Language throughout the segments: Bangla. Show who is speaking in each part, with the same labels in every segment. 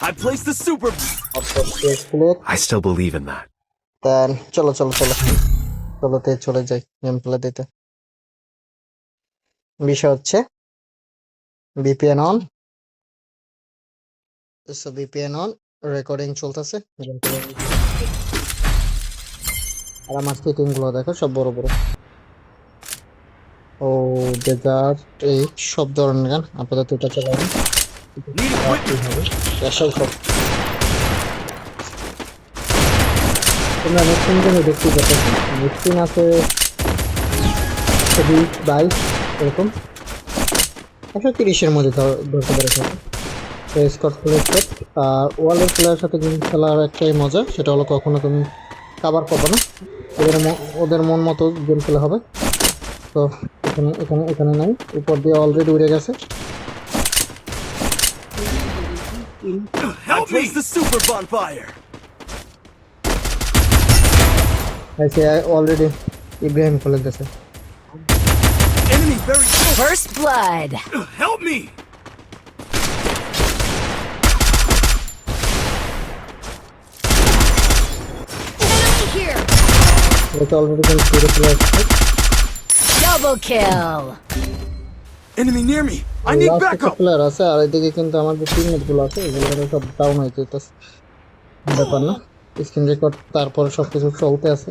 Speaker 1: I placed the super.
Speaker 2: I still believe in that.
Speaker 3: দেন চলো চলো চলো চলোতে চলে যাই গেম প্লে দিতে। বিষয় হচ্ছে VPN on, so VPN on, recording চলতেছে। আর আমার সেটিং গুলো দেখো সব বড় বড়। ও ডেজার্ট, এই সব ধরনের গান আপাতত এটা চালাই না। আসল সব তোমরা নতুন জন্য দেখতে পাচ্ছ, মেশিন আছে 20-22 এরকম, 130-এর মধ্যে ধরতে পারে থাকে। স্কট প্লেয়ার আর ওয়ার্ল্ডের প্লেয়ারের সাথে গেম খেলার একটাই মজা, সেটা হলো কখনো তুমি কাভার পাবো না, ওদের মন মতো গেম খেলা হবে। তো এখানে এখানে এখানে নাই, উপর দিয়ে অলরেডি উড়ে গেছে।
Speaker 1: I placed the super bonfire.
Speaker 3: Already Ibrahim খুলে গেছে।
Speaker 1: Enemy very close.
Speaker 4: First blood.
Speaker 1: Help me.
Speaker 4: Here.
Speaker 3: এটা অলরেডি কিন্তু পুরো player
Speaker 4: Double kill.
Speaker 1: Enemy near me. I need backup.
Speaker 3: Player আছে, আর এদিকে কিন্তু আমার যে টিমমেট গুলো আছে এগুলো কিন্তু সব ডাউন হয়ে যেতেছে। ব্যাপার না, স্ক্রিন রেকর্ড তারপর সবকিছু চলতে আছে।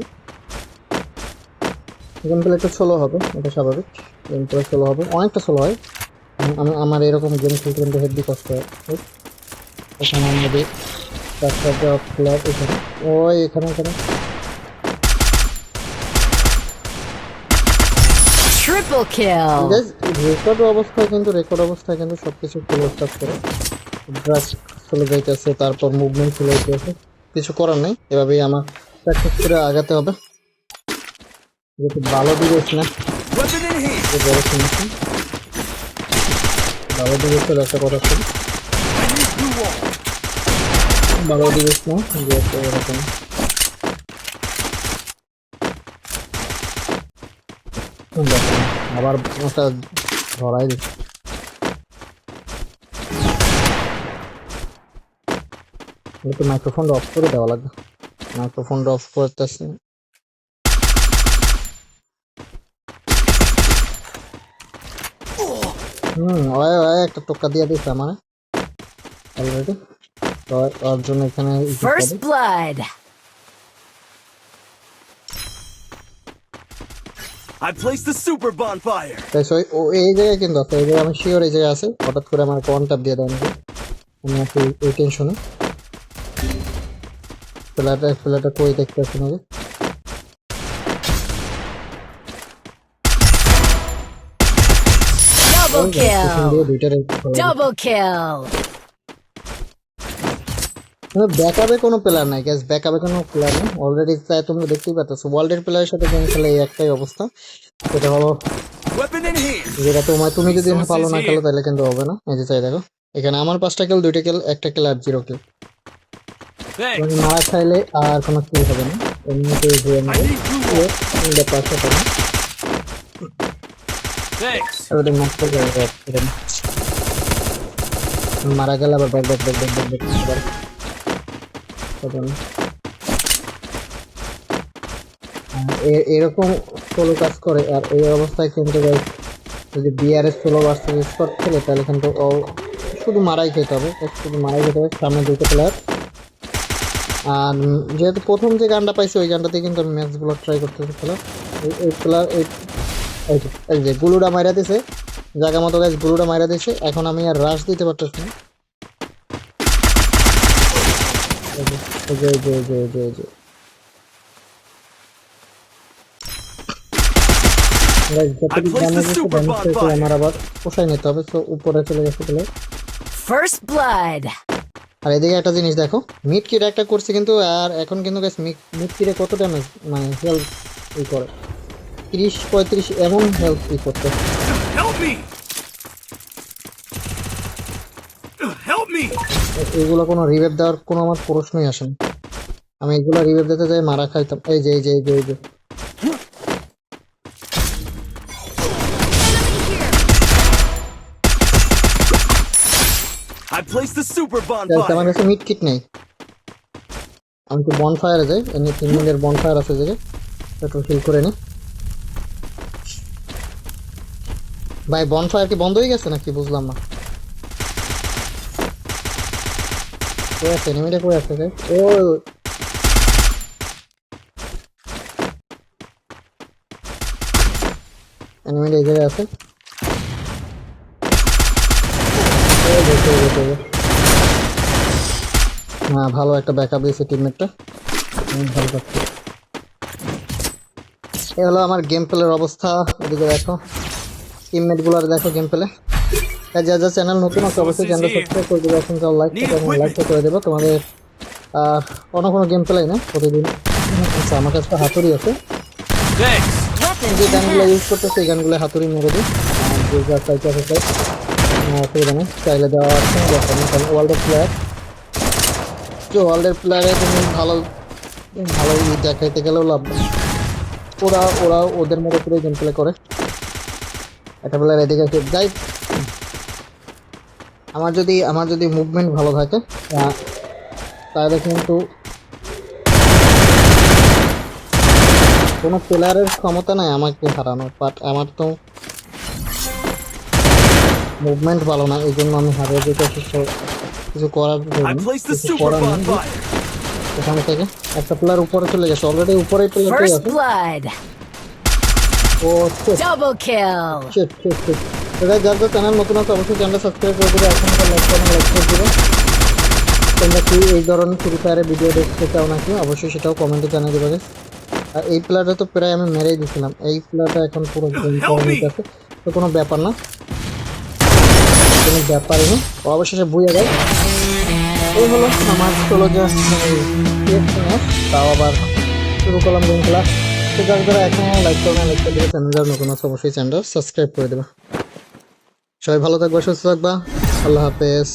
Speaker 3: গেম প্লে একটু স্লো হবে, এটা স্বাভাবিক। গেম প্লে স্লো হবে, অনেকটা স্লো হয়। আমার এরকম গেম খেলতে কিন্তু হেভি কষ্ট হয়। এখানে আমাদের চারটা প্লেয়ার এখানে, ওই এখানে এখানে
Speaker 4: Triple kill.
Speaker 3: রেকর্ড অবস্থায় কিন্তু সবকিছু ফুল স্টার্ট করে ড্রাগ চলে যাইতেছে, তারপর মুভমেন্ট চলে যাইতেছে, কিছু করার নেই। এভাবেই আমার প্র্যাকটিস করে আগাতে হবে। যেহেতু ভালো দিবেছ না,
Speaker 1: Weapon in hand.
Speaker 3: বড় শুনেছি ভালো দিবেছ একটা কথা ছিল,
Speaker 1: I need blue wall.
Speaker 3: ভালো দিবেছ না যেহেতু এরকম। আবার একটা ধরাই দিচ্ছে। একটু মাইক্রোফোনটা অফ করে দেওয়া লাগবে, মাইক্রোফোনটা অফ করতেছে। ওই একটা টোক্কা দিয়ে দিচ্ছে আমার অলরেডি, তো ওর জন্য এখানে
Speaker 4: First blood.
Speaker 1: I placed the super bonfire.
Speaker 3: তাই ও এই জায়গায় কিন্তু আছে, এই জায়গায় আমি শিওর এই জায়গায় আছে। হঠাৎ করে আমার ওয়ান ট্যাপ দিয়ে দেয় নাকি, আমি আছি এই টেনশনে। প্লেয়ারটা কই দেখতে আসছে নাকি।
Speaker 4: Double kill.
Speaker 3: দুইটারে
Speaker 4: Double kill.
Speaker 3: ব্যাকআপে কোনো প্লেয়ার নাই গ্যাস, ব্যাকআপে কোনো প্লেয়ার নেই অলরেডি। তাই তোমরা দেখতেই পাচ্ছ ওয়ার্ল্ডের প্লেয়ারের সাথে গেম খেলে এই একটাই অবস্থা। সেটা হলো
Speaker 1: Weapon in hand.
Speaker 3: যেটা তুমি যদি ভালো না খেলো তাহলে কিন্তু হবে না। এই যে চাই দেখো, এখানে আমার 5টা কিল, 2টা কিল, 1টা কিল আর 0 কিল।
Speaker 1: Thanks.
Speaker 3: মারা খাইলে আর কোনো কিল হবে না, এমনিতেই যে
Speaker 1: I need blue wall.
Speaker 3: পাঁচটা পাবো।
Speaker 1: Thanks.
Speaker 3: ওদের মারতে মারা গেলে আবার back back back back back back আবার এরকম সোলো কাজ করে। আর এই অবস্থায় কিন্তু যদি বিআরএস সোলো ভার্সেস স্কট খেলে তাহলে কিন্তু শুধু মারাই খেতে হবে, শুধু মারাই খেতে হবে। সামনে 2টা প্লেয়ার, আর যেহেতু প্রথম যে গানটা পাইছি ওই গানটাতে কিন্তু আমি ম্যাচগুলো ট্রাই করতেছি খেলা। এই প্লেয়ার এই যে গুলুটা মাইরা দিছে জায়গা মতো, গাছ গুলুটা মাইরা দিছে। এখন আমি আর রাশ দিতে পারতেছি না। আমার আবার পোষায় নিতে হবে, তো উপরে চলে গেছে প্লেয়ার।
Speaker 4: First blood.
Speaker 3: আর এদিকে একটা জিনিস দেখো, মিড কিট একটা করছে কিন্তু, আর এখন কিন্তু গাইস মিড কিটে কত ড্যামেজ মানে হেলথ ই করে 30-35 এমন হেলথ ই করতে।
Speaker 1: Help me. Help me.
Speaker 3: এগুলো কোনো রিভাইভ দেওয়ার কোনো আমার প্রশ্নই আসে না। আমি এগুলো রিভাইভ দিতে যাই মারা খাইতাম। এই যে এই যে এই যে এই যে
Speaker 1: I placed the super
Speaker 3: আমার
Speaker 1: bonfire.
Speaker 3: কাছে মিড কিট নেই, আমি তো বনফায়ারে যাই, এমনি 3 মিনিটের বনফায়ার আছে যে পেট্রোল ফিল করে নি। ভাই বনফায়ার কি বন্ধ হয়ে গেছে নাকি বুঝলাম না। কই আছে এনিমিটা, কই আছে ভাই? ও এনিমিটা এই জায়গায় আছে। হ্যাঁ ভালো একটা ব্যাকআপ দিয়েছে টিমমেটটা, ভালো পাচ্ছি। এই হলো আমার গেম প্লের অবস্থা। এদিকে দেখো টিমমেট গুলার দেখো গেম প্লে। যা যা চ্যানেল নতুন আছে অবশ্যই চ্যানেল সাবস্ক্রাইব করে দেবে, এখন যাও লাইক করে দেবো। তোমাদের কোনো গেম প্লে না প্রতিদিন। আচ্ছা আমার কাছে হাতুড়ি আছে,
Speaker 1: Thanks.
Speaker 3: যে গানগুলো ইউজ করতে সেই গানগুলো হাতুড়ি মেরে দিই। যে যা চাইতে আছে চাই অসুবিধা নেই, চাইলে দেওয়া আছে। কারণ ওয়ার্ল্ডের প্লেয়ার, যে ওয়ার্ল্ডের প্লেয়ারে তুমি ভালো ভালো দেখাইতে গেলেও লাভ নেই। ওরা ওদের মতো করে গেম প্লে করে। একটা প্লেয়ার এদিকে আছে গাইড। আমার যদি মুভমেন্ট ভালো থাকে তাহলে কিন্তু কোনো প্লেয়ারের ক্ষমতা নাই আমাকে হারানোর। বাট আমার তো মুভমেন্ট ভালো না, এই জন্য আমি হারিয়ে যেতে কিছু করার
Speaker 1: I placed the
Speaker 3: কিছু
Speaker 1: super
Speaker 3: করার নেই।
Speaker 1: bonfire.
Speaker 3: এখান থেকে একটা প্লেয়ার উপরে চলে গেছে, অলরেডি উপরেই প্লেয়ারটাই
Speaker 4: First
Speaker 3: আছে।
Speaker 4: blood.
Speaker 3: ও
Speaker 4: Double kill.
Speaker 3: শিট। তো গাইস যারা চ্যানেল নতুন আছে অবশ্যই চ্যানেলটা সাবস্ক্রাইব করে দিবে, এখন লাইক করে দিবে। তোমরা কি এই ধরনের ফ্রি ফায়ারের ভিডিও দেখতে চাও নাকি অবশ্যই সেটাও কমেন্টে জানিয়ে দেবে guys। আর এই প্লেয়ারটা তো প্রায় আমি মেরেই দিয়েছিলাম, এই প্লেয়ারটা এখন পুরো গেম করে নিতে আছে, তো কোনো ব্যাপার না, কোনো ব্যাপারই না। অবশেষে বুঝে যায়। এই হলো আমার 16 জন তাও আবার শুরু করলাম গেম খেলা। তো যারা এখন লাইক করবেন, লাইক করে দেবে, চ্যানেল যারা নতুন আছে অবশ্যই চ্যানেলটা সাবস্ক্রাইব করে দেবে। সবাই ভালো থাকবা, সুস্থ থাকবা, আল্লাহ হাফেজ।